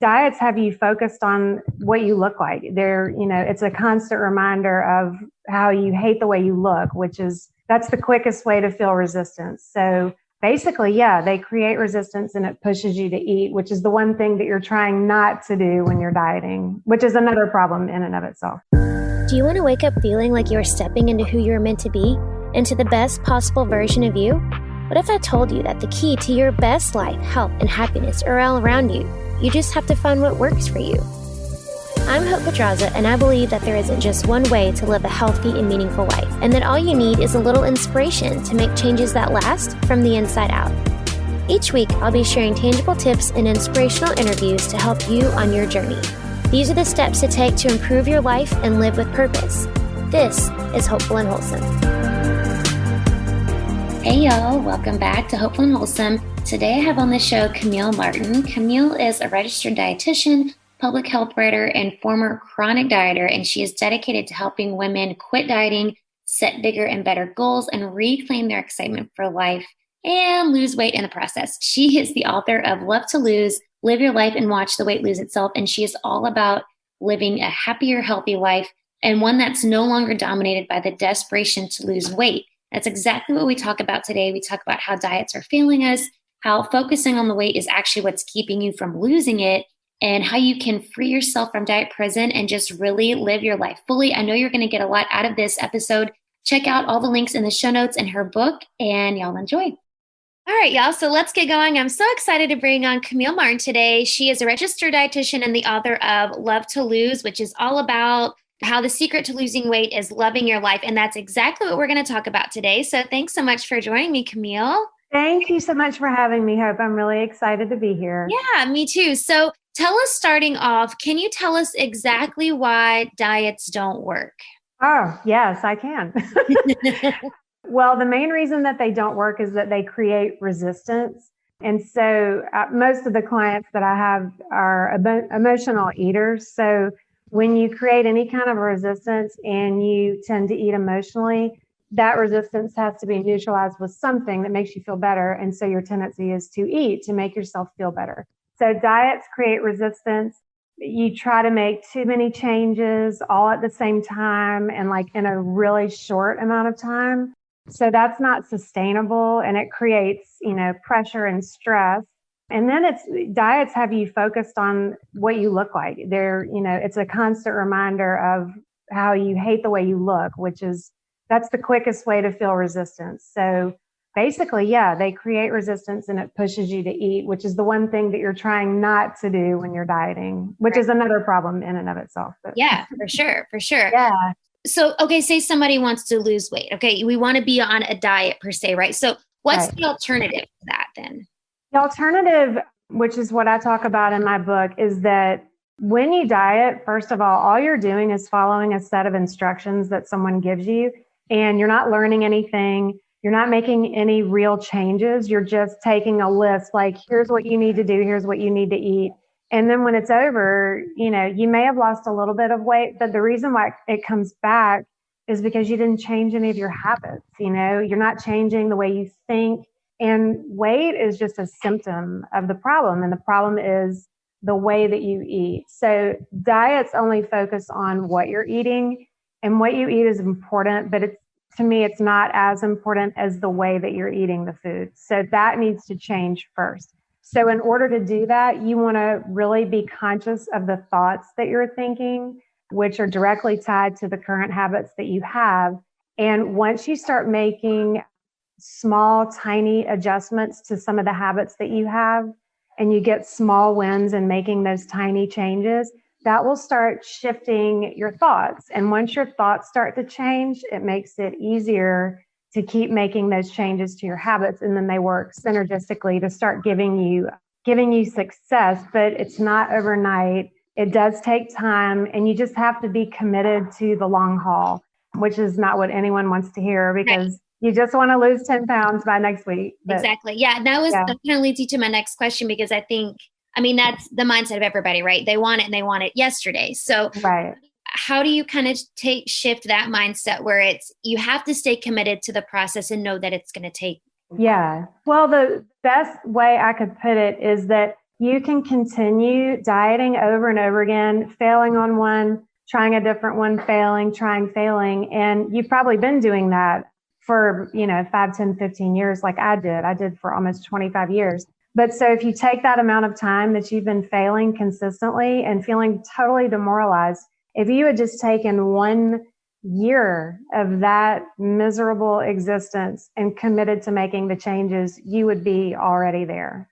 diets have you focused on what you look like. It's a constant reminder of how you hate the way you look, that's the quickest way to feel resistance. So basically, yeah, they create resistance and it pushes you to eat, which is the one thing that you're trying not to do when you're dieting, which is another problem in and of itself. Do you want to wake up feeling like you are stepping into who you are meant to be, into the best possible version of you? What if I told you that the key to your best life, health, and happiness are all around you? You just have to find what works for you. I'm Hope Pedraza, and I believe that there isn't just one way to live a healthy and meaningful life, and that all you need is a little inspiration to make changes that last from the inside out. Each week, I'll be sharing tangible tips and inspirational interviews to help you on your journey. These are the steps to take to improve your life and live with purpose. This is Hopeful and Wholesome. Hey y'all, welcome back to Hopeful and Wholesome. Today I have on the show Camille Martin. Camille is a registered dietitian, public health writer, and former chronic dieter, and she is dedicated to helping women quit dieting, set bigger and better goals, and reclaim their excitement for life and lose weight in the process. She is the author of Love to Lose, Live Your Life and Watch the Weight Lose Itself, and she is all about living a happier, healthy life and one that's no longer dominated by the desperation to lose weight. That's exactly what we talk about today. We talk about how diets are failing us, how focusing on the weight is actually what's keeping you from losing it, and how you can free yourself from diet prison and just really live your life fully. I know you're going to get a lot out of this episode. Check out all the links in the show notes and her book, and y'all enjoy. All right, y'all. So let's get going. I'm so excited to bring on Camille Martin today. She is a registered dietitian and the author of Love to Lose, which is all about how the secret to losing weight is loving your life. And that's exactly what we're going to talk about today. So thanks so much for joining me, Camille. Thank you so much for having me, Hope. I'm really excited to be here. Yeah, me too. So tell us, starting off, can you tell us exactly why diets don't work? Oh, yes, I can. Well, the main reason that they don't work is that they create resistance. And so most of the clients that I have are emotional eaters. So when you create any kind of resistance and you tend to eat emotionally, that resistance has to be neutralized with something that makes you feel better. And so your tendency is to eat to make yourself feel better. So diets create resistance. You try to make too many changes all at the same time and like in a really short amount of time. So that's not sustainable, and it creates, pressure and stress. And then diets have you focused on what you look like. It's a constant reminder of how you hate the way you look, that's the quickest way to feel resistance. So basically, yeah, they create resistance and it pushes you to eat, which is the one thing that you're trying not to do when you're dieting, which is another problem in and of itself. Yeah, for sure. Yeah. So, okay, say somebody wants to lose weight. Okay, we want to be on a diet per se, right? So what's the alternative to that then? The alternative, which is what I talk about in my book, is that when you diet, first of all you're doing is following a set of instructions that someone gives you, and you're not learning anything. You're not making any real changes. You're just taking a list, like, here's what you need to do. Here's what you need to eat. And then when it's over, you may have lost a little bit of weight, but the reason why it comes back is because you didn't change any of your habits. You're not changing the way you think. And weight is just a symptom of the problem. And the problem is the way that you eat. So diets only focus on what you're eating, and what you eat is important, but to me, it's not as important as the way that you're eating the food. So that needs to change first. So in order to do that, you want to really be conscious of the thoughts that you're thinking, which are directly tied to the current habits that you have. And once you start making small, tiny adjustments to some of the habits that you have, and you get small wins in making those tiny changes, that will start shifting your thoughts. And once your thoughts start to change, it makes it easier to keep making those changes to your habits, and then they work synergistically to start giving you success. But it's not overnight. It does take time, and you just have to be committed to the long haul, which is not what anyone wants to hear, because you just want to lose 10 pounds by next week. Exactly. Yeah. That kind of leads you to my next question, because that's the mindset of everybody, right? They want it and they want it yesterday. So how do you kind of shift that mindset where you have to stay committed to the process and know that it's going to take? Yeah. Well, the best way I could put it is that you can continue dieting over and over again, failing on one, trying a different one, failing, trying, failing. And you've probably been doing that for, 5, 10, 15 years, like I did. I did for almost 25 years. But so if you take that amount of time that you've been failing consistently and feeling totally demoralized, if you had just taken 1 year of that miserable existence and committed to making the changes, you would be already there,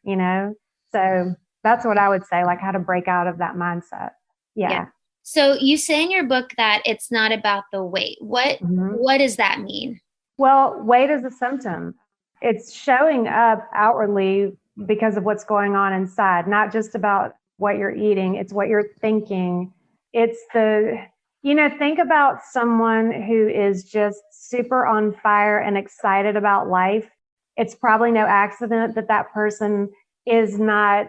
So that's what I would say, like how to break out of that mindset. Yeah. Yeah. So you say in your book that it's not about the weight. Mhm. What does that mean? Well, weight is a symptom. It's showing up outwardly because of what's going on inside, not just about what you're eating, it's what you're thinking. It's think about someone who is just super on fire and excited about life. It's probably no accident that that person is not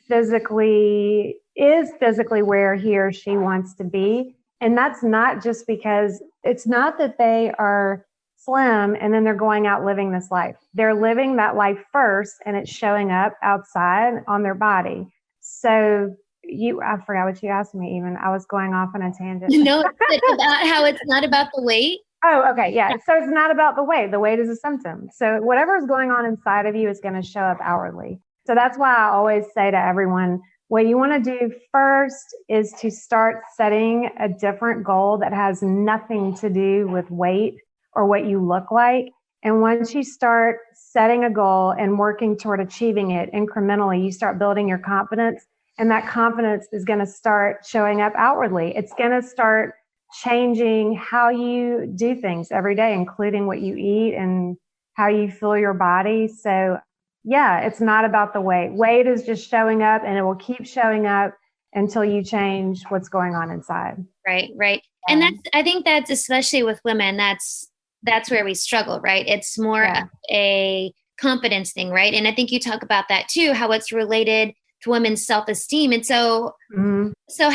physically where he or she wants to be. And that's not just because it's not that they are slim and then they're going out living this life. They're living that life first and it's showing up outside on their body. So I forgot what you asked me even. I was going off on a tangent. No, it's about how it's not about the weight. Oh, okay. Yeah. So it's not about the weight. The weight is a symptom. So whatever is going on inside of you is going to show up outwardly. So that's why I always say to everyone, what you want to do first is to start setting a different goal that has nothing to do with weight or what you look like. And once you start setting a goal and working toward achieving it incrementally, you start building your confidence. And that confidence is going to start showing up outwardly. It's going to start changing how you do things every day, including what you eat and how you feel your body. So yeah, it's not about the weight. Weight is just showing up and it will keep showing up until you change what's going on inside. Right, right. Yeah. And I think that's especially with women, that's where we struggle, right? It's more of a confidence thing, right? And I think you talk about that too, how it's related to women's self-esteem. And so, so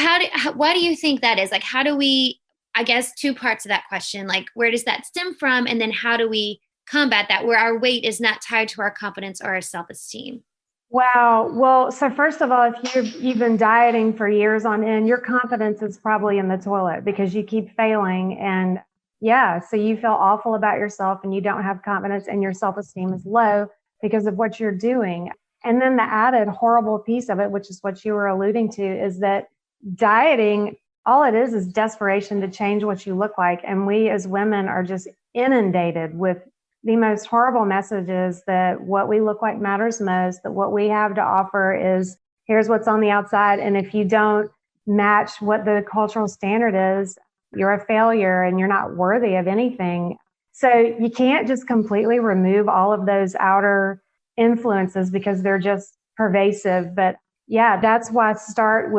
why do you think that is? Like, how do we, I guess, two parts of that question, like where does that stem from? And then how do we combat that where our weight is not tied to our confidence or our self-esteem? Wow. Well, so first of all, if you've been dieting for years on end, your confidence is probably in the toilet because you keep failing. And yeah, so you feel awful about yourself and you don't have confidence and your self-esteem is low because of what you're doing. And then the added horrible piece of it, which is what you were alluding to, is that dieting, all it is desperation to change what you look like. And we as women are just inundated with the most horrible messages that what we look like matters most, that what we have to offer is here's what's on the outside. And if you don't match what the cultural standard is, you're a failure and you're not worthy of anything. So you can't just completely remove all of those outer influences because they're just pervasive. But yeah, that's why stop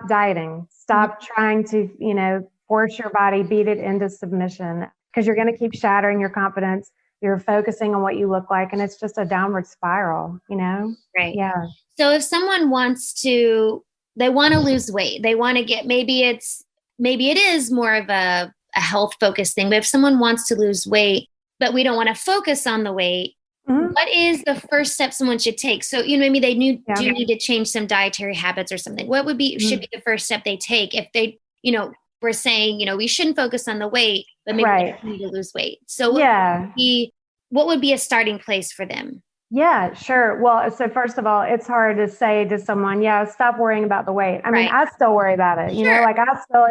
dieting, stop trying to, force your body, beat it into submission because you're going to keep shattering your confidence. You're focusing on what you look like and it's just a downward spiral. Right. Yeah. So if someone they want to lose weight, they want to maybe it is more of a health focused thing, but if someone wants to lose weight, but we don't want to focus on the weight, what is the first step someone should take? So, maybe they do need to change some dietary habits or something. What should be the first step they take if they, we're saying, we shouldn't focus on the weight, but maybe they need to lose weight. So what would be a starting place for them? Yeah, sure. Well, so first of all, it's hard to say to someone, stop worrying about the weight. I mean, I still worry about it, like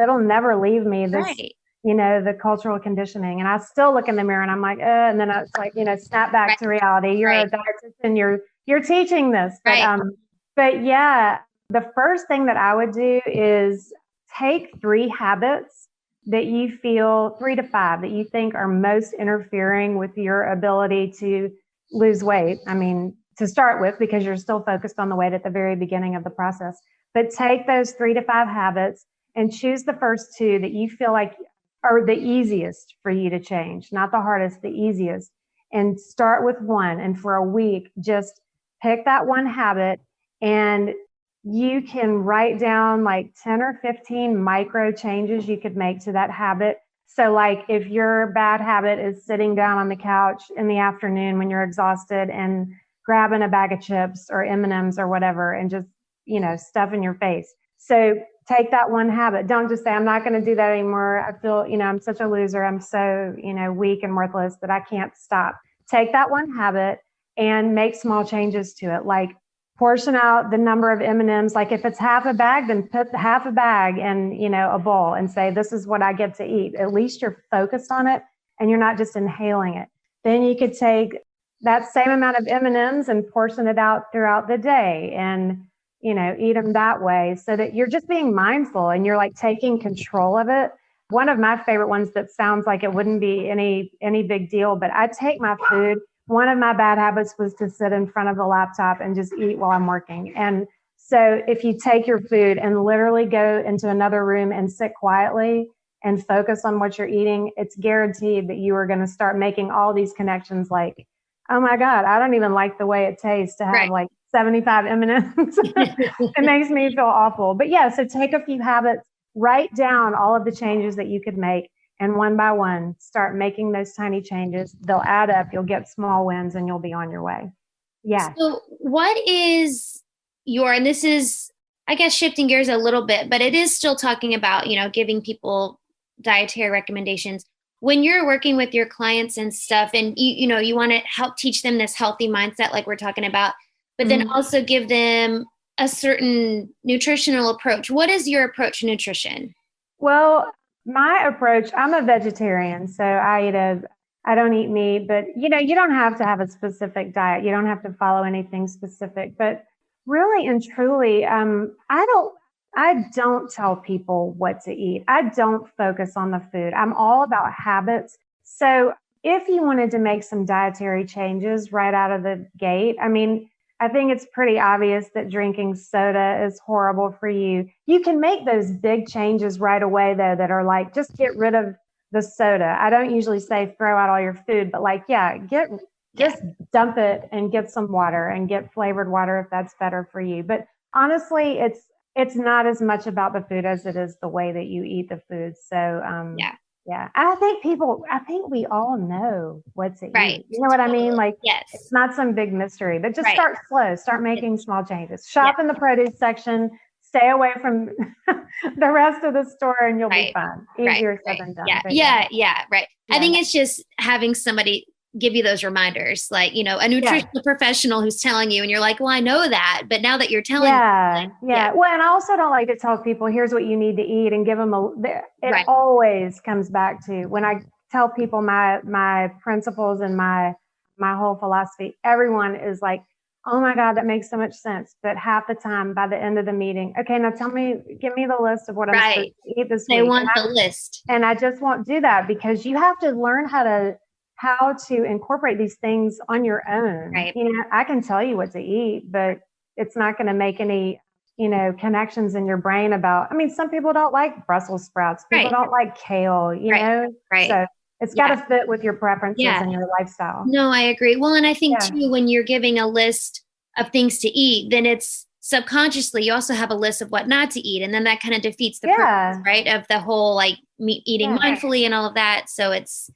it'll never leave me this, the cultural conditioning. And I still look in the mirror and I'm like, and then it's like, snap back to reality. You're a dietitian, you're teaching this. But yeah, the first thing that I would do is take 3 habits that you feel, 3 to 5 that you think are most interfering with your ability to lose weight. I mean, to start with, because you're still focused on the weight at the very beginning of the process, but take those 3 to 5 habits and choose the first 2 that you feel like are the easiest for you to change, not the hardest, the easiest, and start with one. And for a week, just pick that one habit and you can write down like 10 or 15 micro changes you could make to that habit. So like if your bad habit is sitting down on the couch in the afternoon when you're exhausted and grabbing a bag of chips or M&Ms or whatever and just, stuff in your face. So take that one habit. Don't just say, I'm not going to do that anymore. I feel, I'm such a loser. I'm so, weak and worthless that I can't stop. Take that one habit and make small changes to it. Like portion out the number of M&Ms. Like if it's half a bag, then put half a bag in, a bowl and say, this is what I get to eat. At least you're focused on it and you're not just inhaling it. Then you could take that same amount of M&Ms and portion it out throughout the day and, eat them that way so that you're just being mindful and you're like taking control of it. One of my favorite ones that sounds like it wouldn't be any big deal, but I take my food. One of my bad habits was to sit in front of the laptop and just eat while I'm working. And so if you take your food and literally go into another room and sit quietly and focus on what you're eating, it's guaranteed that you are going to start making all these connections like, oh my God, I don't even like the way it tastes to have like 75 M&Ms. It makes me feel awful. But yeah, so take a few habits, write down all of the changes that you could make, and one by one, start making those tiny changes. They'll add up. You'll get small wins and you'll be on your way. Yeah. So what is and this is, I guess, shifting gears a little bit, but it is still talking about, giving people dietary recommendations. When you're working with your clients and stuff and you want to help teach them this healthy mindset, like we're talking about, but then also give them a certain nutritional approach. What is your approach to nutrition? Well, my approach, I'm a vegetarian, so I don't eat meat, but you don't have to have a specific diet. You don't have to follow anything specific, but really and truly, I don't tell people what to eat. I don't focus on the food. I'm all about habits. So if you wanted to make some dietary changes right out of the gate, I think it's pretty obvious that drinking soda is horrible for you. You can make those big changes right away, though, that are like, just get rid of the soda. I don't usually say throw out all your food, but like, just dump it and get some water and get flavored water if that's better for you. But honestly, it's not as much about the food as it is the way that you eat the food. So, yeah. I think we all know what to eat. You know what I mean? Like, it's not some big mystery, but just start slow, start making small changes. Shop in the produce section, stay away from the rest of the store and you'll be fine. Easier said than done. Right. I think it's just having somebody give you those reminders, like, a nutritional professional who's telling you and you're like, well, I know that, but now that you're telling me. Well, and I also don't like to tell people, here's what you need to eat and give them it always comes back to when I tell people my principles and my whole philosophy, everyone is like, oh my God, that makes so much sense. But half the time by the end of the meeting, okay, now give me the list of what I'm supposed to eat this week. They want the list. And I just won't do that because you have to learn how to incorporate these things on your own. Right. I can tell you what to eat, but it's not going to make any, connections in your brain about, some people don't like Brussels sprouts. People don't like kale, Right. So it's got to fit with your preferences and your lifestyle. No, I agree. Well, and I think too, when you're giving a list of things to eat, then it's subconsciously, you also have a list of what not to eat. And then that kind of defeats the purpose, right? Of the whole, like eating mindfully and all of that. So it's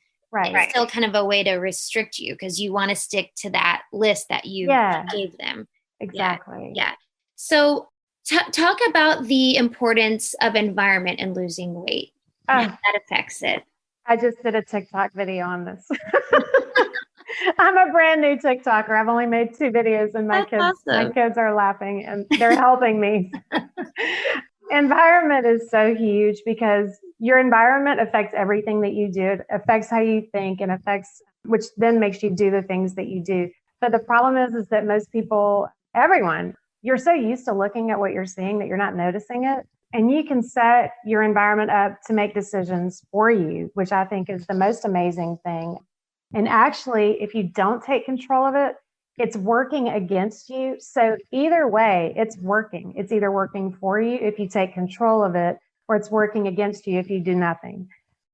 still kind of a way to restrict you because you want to stick to that list that you gave them. Exactly. Yeah. So talk about the importance of environment in losing weight. How that affects it. I just did a TikTok video on this. I'm a brand new TikToker. I've only made 2 videos and my kids are laughing and they're helping me. Environment is so huge because your environment affects everything that you do. It affects how you think and which then makes you do the things that you do. But the problem is that most people, everyone, you're so used to looking at what you're seeing that you're not noticing it. And you can set your environment up to make decisions for you, which I think is the most amazing thing. And actually, if you don't take control of it, it's working against you. So either way, it's working. It's either working for you if you take control of it, or it's working against you if you do nothing.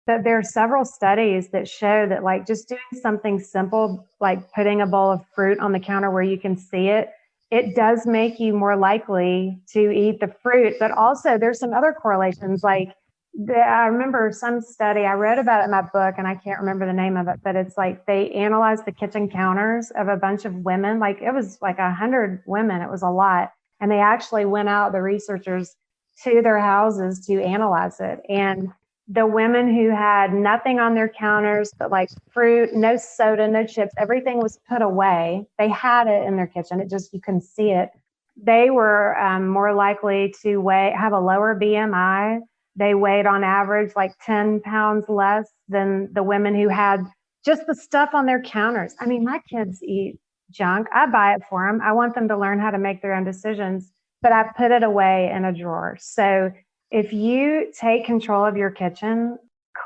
But there are several studies that show that like just doing something simple, like putting a bowl of fruit on the counter where you can see it, it does make you more likely to eat the fruit. But also there's some other correlations, like I remember some study, I read about it in my book and I can't remember the name of it, but it's like they analyzed the kitchen counters of a bunch of women. Like it was like 100 women. It was a lot. And they actually went out, the researchers, to their houses to analyze it. And the women who had nothing on their counters but like fruit, no soda, no chips, everything was put away. They had it in their kitchen. It just, you couldn't see it. They were more likely to have a lower BMI. They weighed on average like 10 pounds less than the women who had just the stuff on their counters. I mean, my kids eat junk. I buy it for them. I want them to learn how to make their own decisions, but I put it away in a drawer. So if you take control of your kitchen,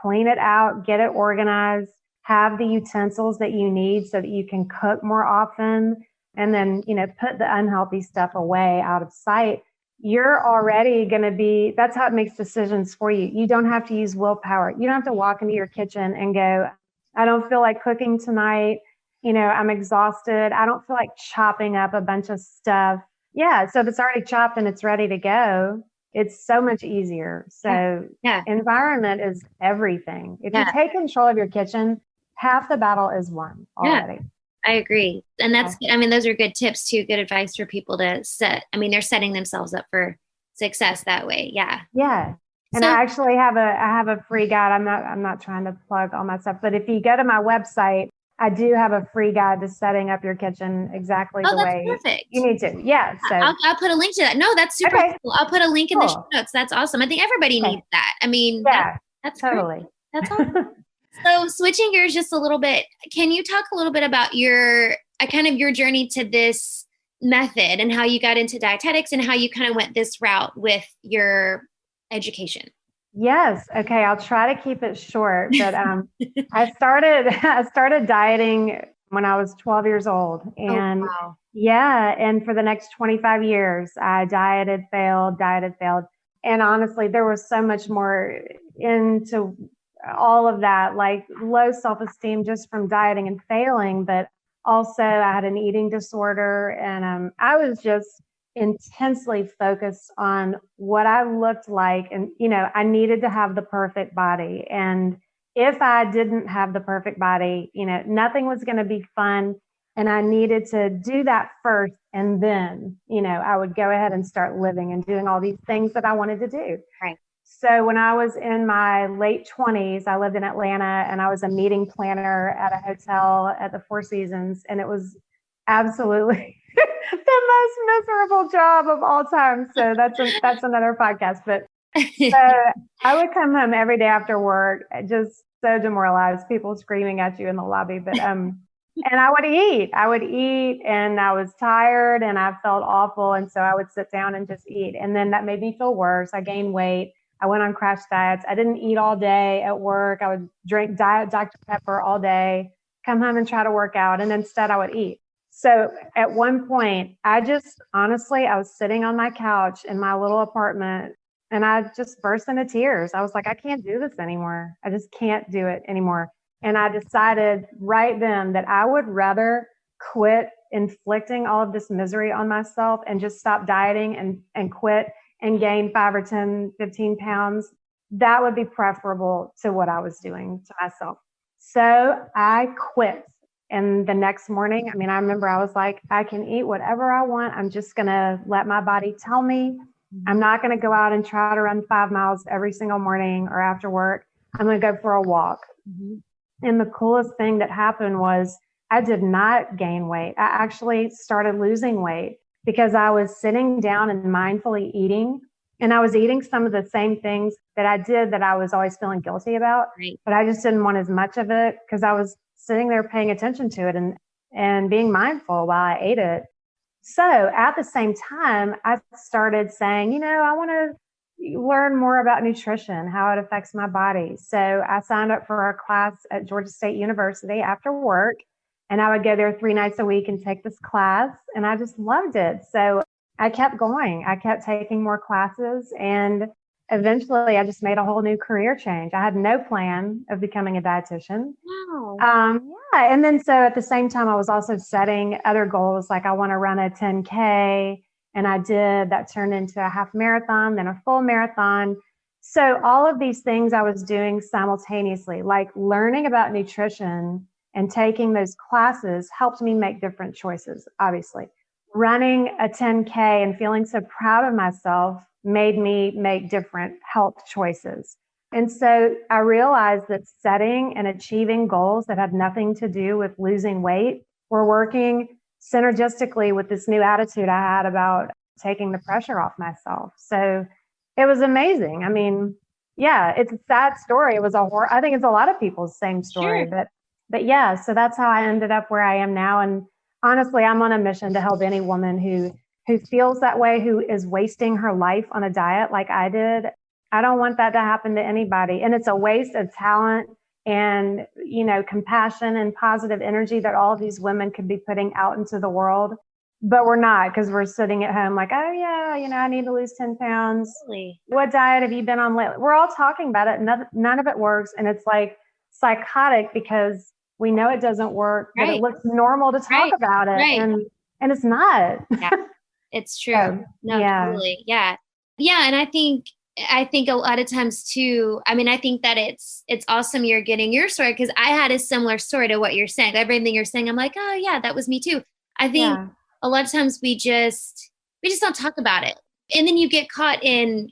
clean it out, get it organized, have the utensils that you need so that you can cook more often, and then, put the unhealthy stuff away out of sight, you're already going to be, that's how it makes decisions for you. You don't have to use willpower. You don't have to walk into your kitchen and go, I don't feel like cooking tonight. I'm exhausted. I don't feel like chopping up a bunch of stuff. Yeah. So if it's already chopped and it's ready to go, it's so much easier. So environment is everything. If you take control of your kitchen, half the battle is won already. I agree. And those are good tips too, good advice for people to set. They're setting themselves up for success that way. Yeah. Yeah. And I actually have a free guide. I'm not trying to plug all my stuff, but if you go to my website, I do have a free guide to setting up your kitchen exactly the way perfect. You need to. Yeah. So I'll put a link to that. No, that's super cool. I'll put a link in the show notes. That's awesome. I think everybody needs that. That's totally. Great. That's awesome. So switching gears just a little bit, can you talk a little bit about your journey to this method and how you got into dietetics and how you kind of went this route with your education? Yes. Okay. I'll try to keep it short, but I started dieting when I was 12 years old, and and for the next 25 years, I dieted, failed. And honestly, there was so much more into all of that, like low self-esteem just from dieting and failing, but also I had an eating disorder, and I was just intensely focused on what I looked like. And, I needed to have the perfect body. And if I didn't have the perfect body, nothing was going to be fun. And I needed to do that first. And then, I would go ahead and start living and doing all these things that I wanted to do. Right. So when I was in my late 20s, I lived in Atlanta, and I was a meeting planner at a hotel at the Four Seasons. And it was absolutely the most miserable job of all time. So that's another podcast. But so I would come home every day after work, just so demoralized, people screaming at you in the lobby. But and I would eat, and I was tired and I felt awful. And so I would sit down and just eat. And then that made me feel worse. I gained weight. I went on crash diets. I didn't eat all day at work. I would drink Diet Dr. Pepper all day, come home and try to work out. And instead I would eat. So at one point, I was sitting on my couch in my little apartment, and I just burst into tears. I was like, I can't do this anymore. I just can't do it anymore. And I decided right then that I would rather quit inflicting all of this misery on myself and just stop dieting and quit and gain 5 or 10, 15 pounds. That would be preferable to what I was doing to myself. So I quit. And the next morning, I remember I was like, I can eat whatever I want. I'm just going to let my body tell me. I'm not going to go out and try to run 5 miles every single morning or after work. I'm going to go for a walk. Mm-hmm. And the coolest thing that happened was I did not gain weight. I actually started losing weight because I was sitting down and mindfully eating. And I was eating some of the same things that I did that I was always feeling guilty about. Right. But I just didn't want as much of it because I was sitting there paying attention to it and being mindful while I ate it. So at the same time, I started saying, I want to learn more about nutrition, how it affects my body. So I signed up for a class at Georgia State University after work, and I would go there 3 nights a week and take this class, and I just loved it. So I kept going. I kept taking more classes, and eventually I just made a whole new career change. I had no plan of becoming a dietitian. Wow. And then so at the same time, I was also setting other goals. Like I want to run a 10K, and I did. That turned into a half marathon, then a full marathon. So all of these things I was doing simultaneously, like learning about nutrition and taking those classes helped me make different choices, obviously. Running a 10K and feeling so proud of myself made me make different health choices. And so I realized that setting and achieving goals that had nothing to do with losing weight were working synergistically with this new attitude I had about taking the pressure off myself. So it was amazing. I mean, yeah, it's a sad story. It was a horror. I think it's a lot of people's same story, Sure. but yeah, so that's how I ended up where I am now. And honestly, I'm on a mission to help any woman who feels that way, who is wasting her life on a diet like I did. I don't want that to happen to anybody. And it's a waste of talent and, compassion and positive energy that all of these women could be putting out into the world. But we're not, because we're sitting at home like, oh yeah, I need to lose 10 pounds. Really? What diet have you been on lately? We're all talking about it. None of it works. And it's like psychotic because we know it doesn't work, but it Right. looks normal to talk Right. about it. Right. And it's not. Yeah. It's true. So, No, yeah. totally. Yeah. Yeah. And I think a lot of times too, I mean, I think that it's awesome you're getting your story, because I had a similar story to what you're saying. Everything you're saying, I'm like, oh yeah, that was me too. I think Yeah. a lot of times we just don't talk about it. And then you get caught in,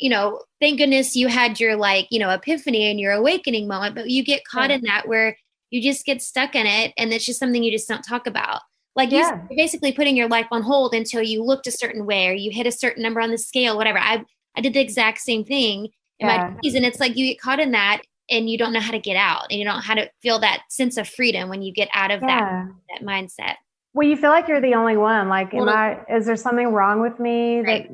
thank goodness you had your epiphany and your awakening moment, but you get caught Yeah. in that where you just get stuck in it, and it's just something you just don't talk about. Like you're Yeah. basically putting your life on hold until you looked a certain way or you hit a certain number on the scale, whatever. I did the exact same thing in my Yeah. 20s, and it's like you get caught in that and you don't know how to get out, and you don't know how to feel that sense of freedom when you get out of that Yeah. mindset. Well, you feel like you're the only one. Like, Totally. is there something wrong with me Right.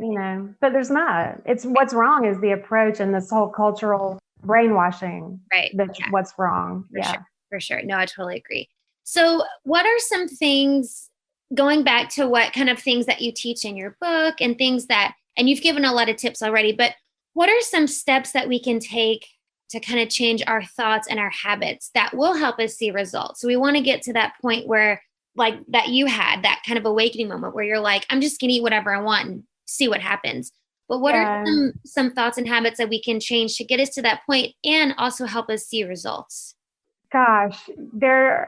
but there's not. It's what's wrong is the approach and this whole cultural brainwashing. Right. That's Yeah, what's wrong. for Yeah. sure. For sure. No, I totally agree. So, what are some things, going back to what kind of things that you teach in your book and things that, and you've given a lot of tips already, but what are some steps that we can take to kind of change our thoughts and our habits that will help us see results? So, we want to get to that point where, like that you had that kind of awakening moment where you're like, I'm just going to eat whatever I want and see what happens. But what are Yeah. some thoughts and habits that we can change to get us to that point and also help us see results? Gosh, there's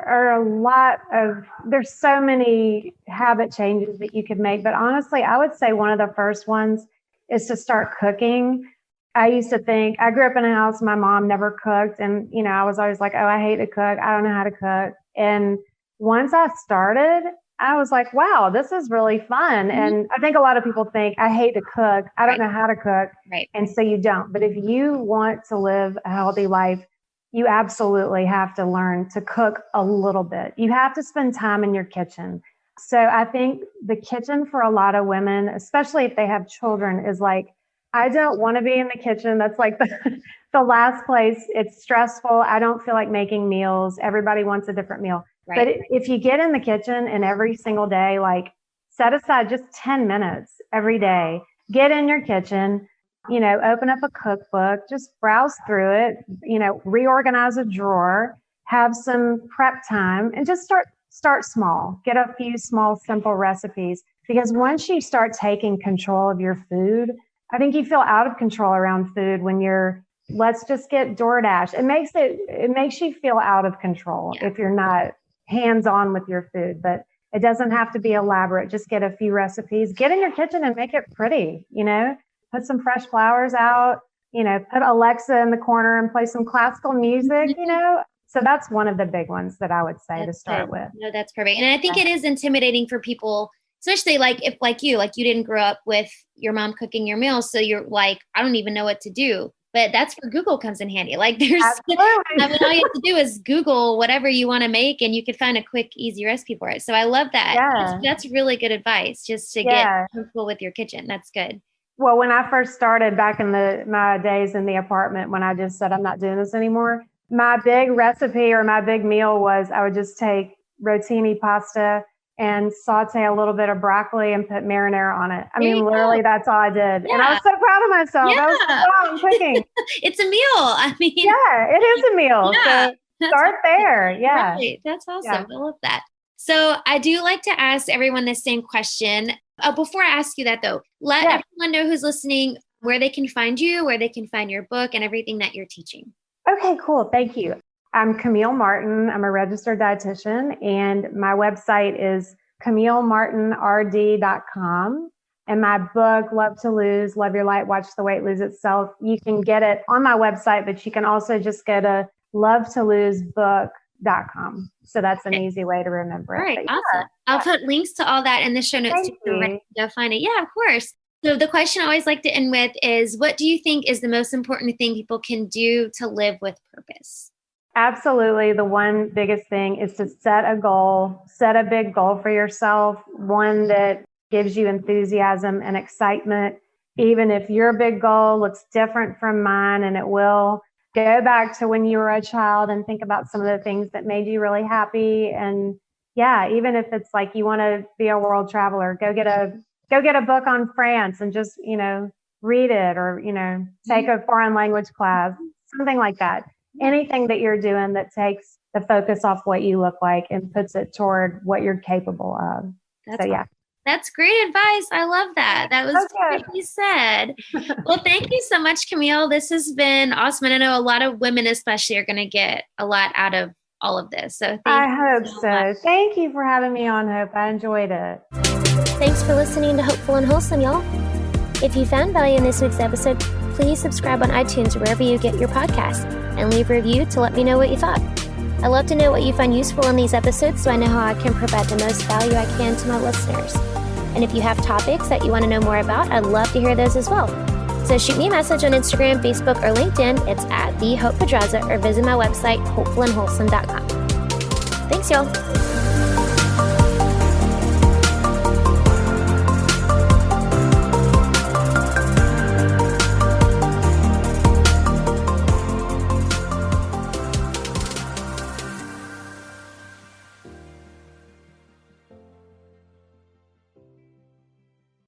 so many habit changes that you could make. But honestly, I would say one of the first ones is to start cooking. I used to think, I grew up in a house, my mom never cooked. And, I was always like, oh, I hate to cook. I don't know how to cook. And once I started, I was like, wow, this is really fun. Mhm. And I think a lot of people think, I hate to cook. I don't Right. know how to cook. Right. And so you don't. But if you want to live a healthy life, you absolutely have to learn to cook a little bit. You have to spend time in your kitchen. So I think the kitchen for a lot of women, especially if they have children, is like, I don't want to be in the kitchen. That's like the last place. It's stressful. I don't feel like making meals. Everybody wants a different meal. Right. But if you get in the kitchen and every single day, like set aside just 10 minutes every day, get in your kitchen, open up a cookbook, just browse through it, reorganize a drawer, have some prep time, and just start small. Get a few small, simple recipes. Because once you start taking control of your food, I think you feel out of control around food when let's just get DoorDash. It makes you feel out of control if you're not hands-on with your food. But it doesn't have to be elaborate. Just get a few recipes, get in your kitchen and make it pretty, put some fresh flowers out, put Alexa in the corner and play some classical music, So that's one of the big ones that I would say to start with. No, that's perfect. And I think it is intimidating for people, especially if like you didn't grow up with your mom cooking your meals. So you're like, I don't even know what to do. But that's where Google comes in handy. Like there's, I mean, all you have to do is Google whatever you want to make and you can find a quick, easy recipe for it. So I love that. Yeah. That's really good advice, just to get comfortable with your kitchen. That's good. Well, when I first started back in my days in the apartment, when I just said, I'm not doing this anymore, my big recipe or my big meal was I would just take rotini pasta and saute a little bit of broccoli and put marinara on it. I mean, literally, that's all I did. Yeah. And I was so proud of myself. Yeah. I was like, wow, I'm cooking. It's a meal. I mean, yeah, it is a meal. Yeah, so start there. Yeah. Right. That's awesome. Yeah. I love that. So I do like to ask everyone the same question. Before I ask you that though, let everyone know who's listening where they can find you, where they can find your book and everything that you're teaching. Okay, cool. Thank you. I'm Camille Martin. I'm a registered dietitian, and my website is CamilleMartinRD.com. And my book, Love to Lose, Love Your Light, Watch the Weight Lose Itself, you can get it on my website, but you can also just go to lovetolosebook.com. So that's an easy way to remember it. All right, awesome. I'll put links to all that in the show notes so you can go find it. Yeah, of course. So the question I always like to end with is, what do you think is the most important thing people can do to live with purpose? Absolutely. The one biggest thing is to set a goal, set a big goal for yourself, one that gives you enthusiasm and excitement. Even if your big goal looks different from mine, and it will, go back to when you were a child and think about some of the things that made you really happy. And yeah, even if it's like you want to be a world traveler, go get a book on France and just, read it, or, take a foreign language class, something like that. Anything that you're doing that takes the focus off what you look like and puts it toward what you're capable of. That's great advice. I love that. That was perfectly said. Well, thank you so much, Camille. This has been awesome. And I know a lot of women especially are going to get a lot out of all of this. So I hope so. Thank you for having me on, Hope. I enjoyed it. Thanks for listening to Hopeful and Wholesome, y'all. If you found value in this week's episode, please subscribe on iTunes or wherever you get your podcasts, and leave a review to let me know what you thought. I love to know what you find useful in these episodes so I know how I can provide the most value I can to my listeners. And if you have topics that you want to know more about, I'd love to hear those as well. So shoot me a message on Instagram, Facebook, or LinkedIn. It's @TheHopePedraza, or visit my website, hopefulandwholesome.com. Thanks, y'all.